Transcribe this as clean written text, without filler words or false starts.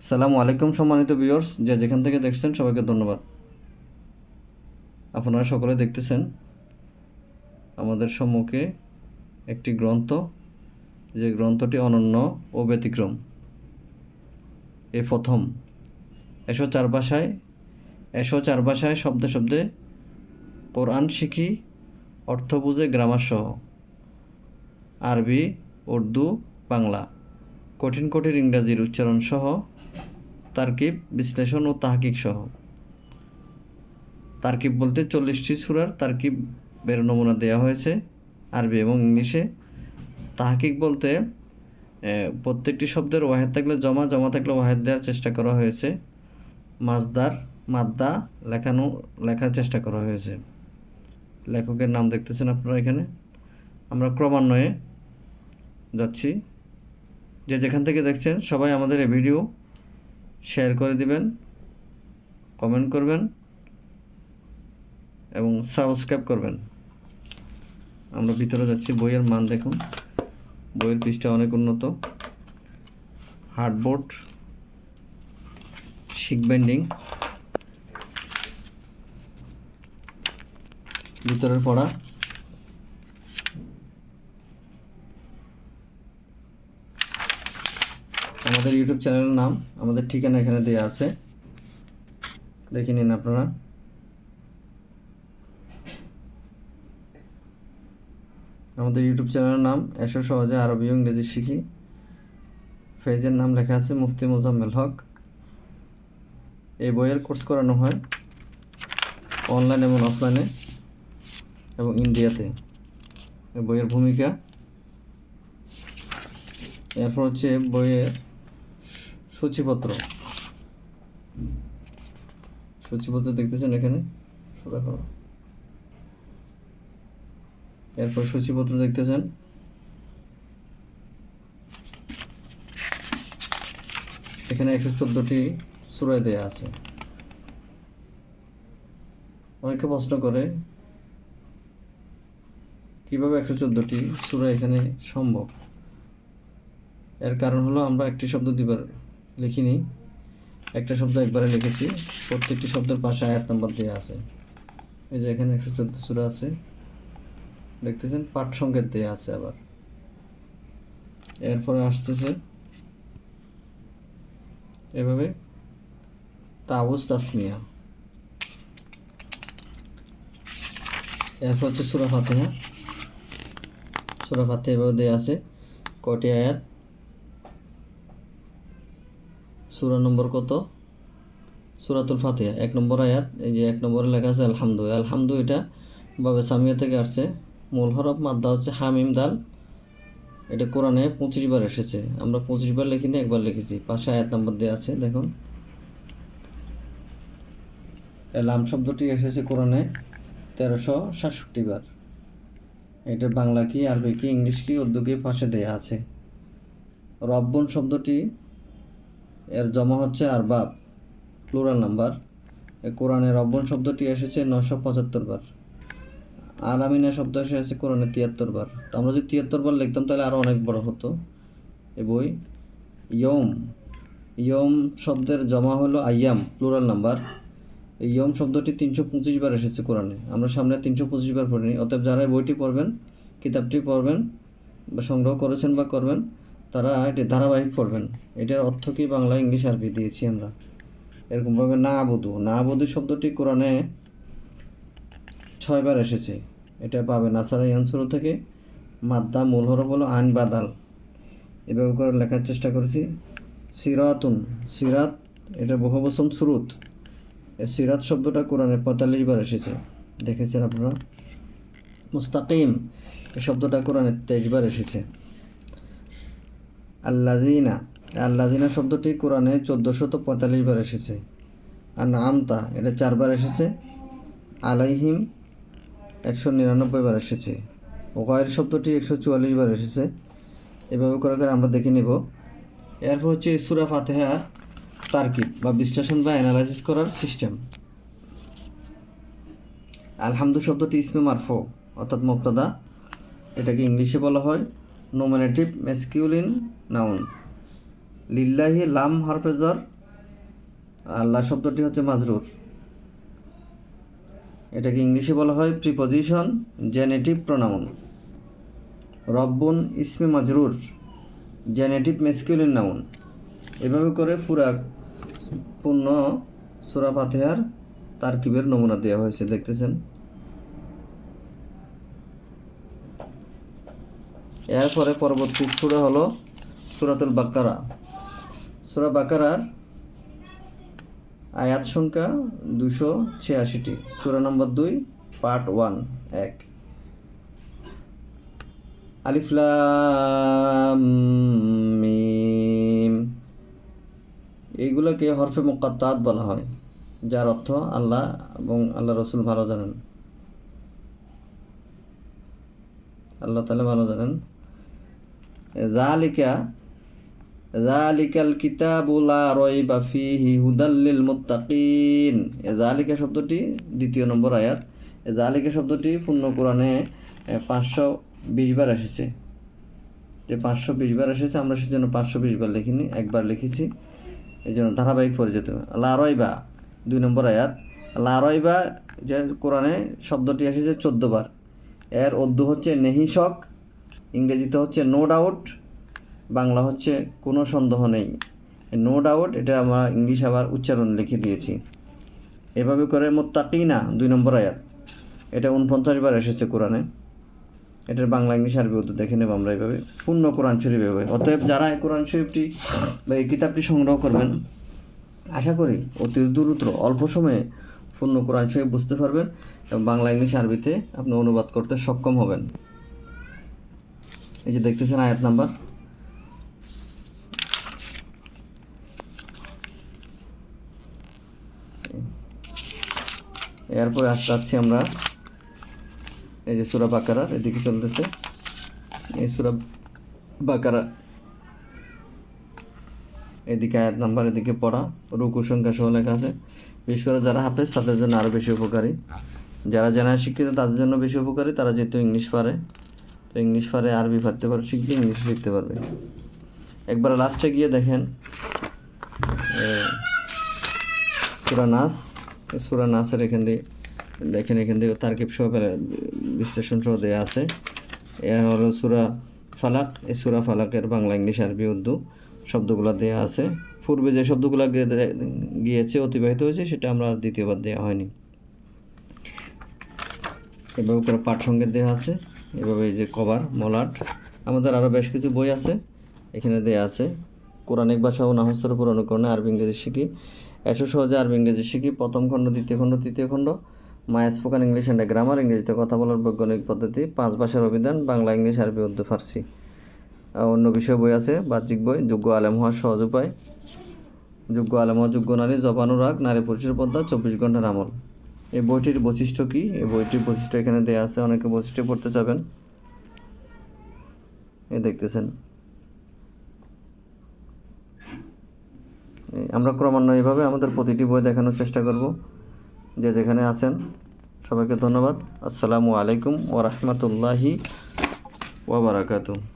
আসসালামু আলাইকুম সম্মানিত ভিউয়ার্স, যে যেখান থেকে দেখছেন সবাইকে ধন্যবাদ। আপনারা সকলে দেখতেছেন আমাদের সম্মুখে একটি গ্রন্থ, যে গ্রন্থটি অনন্য ও ব্যতিক্রম। এই প্রথম 104 ভাষায় শব্দে শব্দে কোরআন শিখি, অর্থ বুঝে গ্রামার সহ, আরবি, উর্দু, বাংলা, কঠিন কঠিন ইংরাজির উচ্চারণ সহ, তারকিব, বিশ্লেষণ ও তাহকিক সহ। তারকিব বলতে 40টি সূরার তারকিবের নমুনা দেওয়া হয়েছে আরবি এবং ইংলিশে। তাহকিক বলতে প্রত্যেকটি শব্দের ওয়াহেদ থাকলে জমা থাকলে ওয়াহেদ দেওয়ার চেষ্টা করা হয়েছে। মাজদার, মাদ্দা লেখার চেষ্টা করা হয়েছে। লেখকের নাম দেখতেছেন আপনারা এখানে। আমরা ক্রমান্বয়ে যাচ্ছি। যে যেখান থেকে দেখছেন সবাই আমাদের এই ভিডিও শেয়ার করে দিবেন, কমেন্ট করবেন এবং সাবস্ক্রাইব করবেন। আমরা ভিতরে যাচ্ছি। বইয়ের মান দেখুন, বইয়ের পৃষ্ঠা অনেক উন্নত। হার্ডবোর্ড, শিক বাইন্ডিং, ভিতরের পড়া। আমাদের ইউটিউব চ্যানেলের নাম, আমাদের ঠিকানা এখানে দেওয়া আছে, দেখে নিন আপনারা। আমাদের ইউটিউব চ্যানেলের নাম এসো সহজে আরবি ও ইংরেজি শিখি। পেজের নাম লেখা আছে মুফতি মোজাম্মেল হক। এই বইয়ের কোর্স করানো হয় অনলাইন এবং অফলাইনে এবং ইন্ডিয়াতে। এই বইয়ের ভূমিকা, এরপর হচ্ছে বইয়ের সূচিপত্র দেখতেছেন এখানে। এরপর সূচিপত্র দেখতেছেন। এখানে 114টি সূরা দেয়া আছে। অনেকে প্রশ্ন করে কিভাবে 114টি সূরা এখানে সম্ভব। এর কারণ হলো আমরা একটি শব্দ দুইবার লিখিনি, একটা শব্দ একবারে লিখেছি। প্রত্যেকটি শব্দের পাশে আয়াত নাম্বার দেওয়া আছে। এই যে এখানে 114 সূরা আছে, দেখতেছেন। পাঠ সংকেত দেওয়া আছে আবার। এরপরে আসতেছে এভাবে তাউজ তাসমিয়া। এরপর হচ্ছে সূরা ফাতিহা। এভাবে দেওয়া আছে কয়টি আয়াত, সূরা নম্বর কত। সূরাতুল ফাতিহা 1 নম্বর আয়াত। এই যে 1 নম্বরে লেখা আছে আলহামদু। এটা বাবে সামিয়া থেকে আসছে। মূল হরফ মাদ্দা হচ্ছে হামিম দাল। এটা কোরআনে 25 বার এসেছে। আমরা 25 বার লিখিনি, একবার লিখেছি। পাশে আয়াত নাম্বার দেওয়া আছে দেখুন। লাম শব্দটি এসেছে কোরআনে 1367 বার। এটার বাংলা কি, আরবি কি, ইংলিশ কি, উর্দু কি পাশে দেওয়া আছে। রব্বুন শব্দটি এর জমা হচ্ছে আরবাব, প্লুরাল নাম্বার। কোরআনে রব্বুন শব্দটি এসেছে 975 বার। আলামিনা শব্দ এসেছে কোরআনে 73 বার। তো আমরা যদি 73 বার লিখতাম তাহলে আরও অনেক বড় হতো এ বই। ইয়ম শব্দের জমা হলো আইয়াম, প্লুরাল নাম্বার। এই ইয়ম শব্দটি 325 বার এসেছে কোরআনে। আমরা সামনে 325 বার পড়িনি। অতএব যারা বইটি পড়বেন, কিতাবটি পড়বেন বা সংগ্রহ করেছেন বা করবেন, তারা এটি ধারাবাহিক পড়বেন। এটার অর্থ কি বাংলা, ইংলিশ, আরবি দিয়েছি আমরা। এরকমভাবে না আবুদু শব্দটি কোরআনে 6 বার এসেছে। এটা পাবেন আসারা ইয়ানসুরু থেকে। মাদ্দা মূল হরফ হলো আইন বাদাল। এভাবে করে লেখার চেষ্টা করেছি। সিরাত এটা বহুবচন সুরুত। এই সিরাত শব্দটা কোরআনে 45 বার এসেছে, দেখেছেন আপনারা। মুস্তাকিম এই শব্দটা কোরআনে 23 বার এসেছে। আল্লাযিনা শব্দটি কোরআনে 1445 বার এসেছে। আর নামতা এটা 4 বার এসেছে। আলাইহিম 199 বার এসেছে। ওগায়ের শব্দটি 144 বার এসেছে। এভাবে করে আমরা দেখে নেব। এরপর হচ্ছে সূরা ফাতিহার তারকিব বা বিশ্লেষণ বা অ্যানালাইসিস করার সিস্টেম। আলহামদু শব্দটি ইসমে মারফু অর্থাৎ মুবতাদা। এটাকে ইংলিশে বলা হয় নমিনেটিভ ম্যাসকিউলিন নাউন। লিল্লাহি লাম হরফে জর আল্লাহ শব্দটি হচ্ছে মাজরুর। এটাকে ইংলিশে বলা হয় প্রিপজিশন জেনেটিভ প্রোনাউন। রব্বুন ইসমে মাজরুর জেনেটিভ মেসকিউলিন নাউন। এভাবে করে পূর্ণ সূরা ফাতিহার তারকিবের নমুনা দেওয়া হয়েছে, দেখতেছেন। এরপরে পরবর্তী সূরা হলো সূরাতুল বাকারা। সূরা বাকারার আয়াত সংখ্যা 286টি। সূরা নম্বর 2, পার্ট 1 1। আলিফ লাম মিম। এইগুলোকে হরফে মুকাত্তাত বলা হয়, যার অর্থ আল্লাহ এবং আল্লাহ রসুল ভালো জানেন, আল্লাহ তাআলা ভালো জানেন। যালিকাল কিতাবু লা রাইবা ফীহি হুদাল লিল মুত্তাকিন। যালিকা শব্দটি 2 নম্বর আয়াত। যালিকা শব্দটি পূর্ণ কোরআনে 520 বার এসেছে। 520 বার এসেছে, আমরা সেজন্য 520 বার লিখিনি, একবার লিখেছি, এই জন্য ধারাবাহিক পরিচিত। লা রাইবা 2 নম্বর আয়াত। লা রাইবা যে কোরআনে শব্দটি এসেছে 14 বার। এর উর্দু হচ্ছে নেহি শক, ইংরেজিতে হচ্ছে নো ডাউট, বাংলা হচ্ছে কোনো সন্দেহ নেই। নো ডাউট এটা আমরা ইংলিশ আবার উচ্চারণ লিখে দিয়েছি। এভাবে করে মুত্তাকিনা 2 নম্বর আয়াত, এটা 49 বার এসেছে কোরআনে। এটার বাংলা, ইংলিশ, আরবি, উর্দু দেখে নেব আমরা এইভাবে পূর্ণ কোরআন শরীফ এভাবে। অতএব যারা এই কোরআন শরীফটি বা এই কিতাবটি সংগ্রহ করবেন, আশা করি অতি দ্রুত অল্প সময়ে পূর্ণ কোরআন শরীফ বুঝতে পারবেন এবং বাংলা, ইংলিশ, আরবিতে আপনি অনুবাদ করতে সক্ষম হবেন। এই যে দেখতেছেন আয়াত নাম্বার। এরপরে আসছি আমরা এই যে সূরা বাকারার এদিকে চলতেছে। এই সূরা বাকারা এদিকে আয়াত নাম্বার, এদিকে পড়া, রুকু সংখ্যা সহ লেখা আছে। বিশেষ করে যারা হাফেজ তাদের জন্য আরও বেশি উপকারী, যারা জেনারেল শিক্ষিত তাদের জন্য বেশি উপকারী। তারা যেহেতু ইংলিশ পারে, তো ইংলিশ পারে, আরবি পারতে পারে, শিখবে, ইংলিশ শিখতে পারবে। একবার লাস্টে গিয়ে দেখেন সূরা নাস। সূরা নাসের এখান দিয়ে দেখেন, এখান থেকে তারকিব সহ বিশ্লেষণ সহ দেওয়া আছে। এ হলো সূরা ফালাক। এই সূরা ফালাকের বাংলা, ইংলিশ, আরবি, উর্দু শব্দগুলো দেওয়া আছে। পূর্বে যে শব্দগুলো গিয়েছে, অতিবাহিত হয়েছে, সেটা আমরা আর দ্বিতীয়বার দেওয়া হয়নি। এভাবে করে পাঠ সঙ্গীত দেওয়া আছে। এভাবে এই যে কভার, মলাট, আমাদের আরও বেশ কিছু বই আছে এখানে দেওয়া আছে। কোরআনিক ভাষা ও নাহসের উপর অনুকরণে আরবি ইংরেজি শিখি, এসো সহজে আরবি ইংরেজি শিখি, প্রথম খণ্ড, দ্বিতীয় খণ্ড, তৃতীয় খণ্ড, মাই স্পোকেন ইংলিশ অ্যান্ড গ্রামার, ইংরেজিতে কথা বলার বৈজ্ঞানিক পদ্ধতি, 5 ভাষার অভিধান, বাংলা, ইংলিশ, আরবি, উর্দু, ফার্সি। অন্য বিষয় বই আছে, বাহ্যিক বই, যোগ্য আলেম হওয়ার সহজ উপায়, যোগ্য আলেম হওয়া, যোগ্য নারী, জবানুরাগ, নারী পুরুষের পর্দা, 24 ঘন্টার আমল। এই বইটির বৈশিষ্ট্য কী? এই বইটির বৈশিষ্ট্য এখানে দেওয়া আছে। অনেকে বৈশিষ্ট্য পড়তে চাবেন, এই দেখতেছেন। আমরা ক্রমান্বয়ে এভাবে আমাদের প্রতিটি বই দেখানোর চেষ্টা করব। যে যেখানে আছেন সবাইকে ধন্যবাদ। আসসালামু আলাইকুম ওয়া রাহমাতুল্লাহি ওয়া বারাকাতুহু।